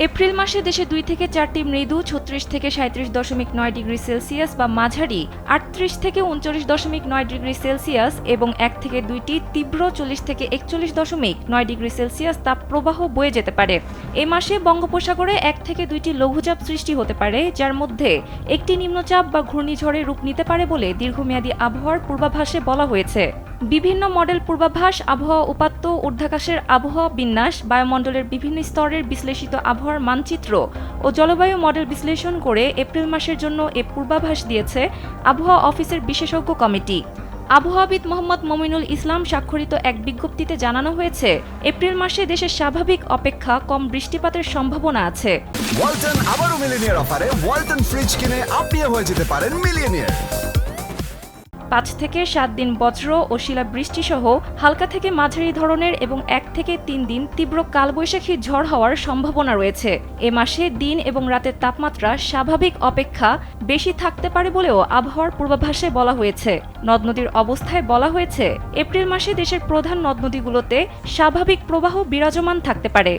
April মাসে দেশে ২ থেকে ৪টি মৃদু ৩৬ থেকে ৩৭.৯ ডিগ্রি সেলসিয়াস বা মাঝারি ৩৮ থেকে ৩৯.৯ ডিগ্রি সেলসিয়াস এবং ১ থেকে ২টি তীব্র ৪০ থেকে ৪১.৯ ডিগ্রি সেলসিয়াস তাপপ্রবাহ বয়ে যেতে পারে। এ মাসে বঙ্গোপসাগরে ১ থেকে ২টি লঘুচাপ সৃষ্টি হতে পারে, যার মধ্যে একটি নিম্নচাপ বা ঘূর্ণিঝড়ে রূপ নিতে পারে বলে দীর্ঘমেয়াদী আবহাওয়ার পূর্বাভাসে বলা হয়েছে। বিভিন্ন মডেল পূর্বাভাস, আবহাওয়া উপাত্ত, ঊর্ধ্বাকাশের আবহাওয়া বিন্যাস, বায়ুমণ্ডলের বিভিন্ন স্তরের বিশ্লেষিত আবহাওয়ার মানচিত্র ও জলবায়ু মডেল বিশ্লেষণ করে এপ্রিল মাসের জন্য এ পূর্বাভাস দিয়েছে আবহাওয়া অফিসের বিশেষজ্ঞ কমিটি। আবহাওয়াবিদ মোহাম্মদ মমিনুল ইসলাম স্বাক্ষরিত এক বিজ্ঞপ্তিতে জানানো হয়েছে, এপ্রিল মাসে দেশের স্বাভাবিক অপেক্ষা কম বৃষ্টিপাতের সম্ভাবনা আছে। ওয়ালটন আবারও মিলিয়নিয়ার অফারে ওয়ালটন ফ্রিজ কিনে আপনিও হয়ে যেতে পারেন মিলিয়নিয়ার। ৫ থেকে ৭ দিন বজ্র ও শিলাবৃষ্টিসহ হালকা থেকে মাঝারি ধরনের এবং ১ থেকে ৩ দিন তীব্র কালবৈশাখী ঝড় হওয়ার সম্ভাবনা রয়েছে। এ মাসে দিন এবং রাতের তাপমাত্রা স্বাভাবিক অপেক্ষা বেশি থাকতে পারে বলেও আবহাওয়ার পূর্বাভাসে বলা হয়েছে। নদ নদীর অবস্থায় বলা হয়েছে, এপ্রিল মাসে দেশের প্রধান নদ নদীগুলোতে স্বাভাবিক প্রবাহ বিরাজমান থাকতে পারে।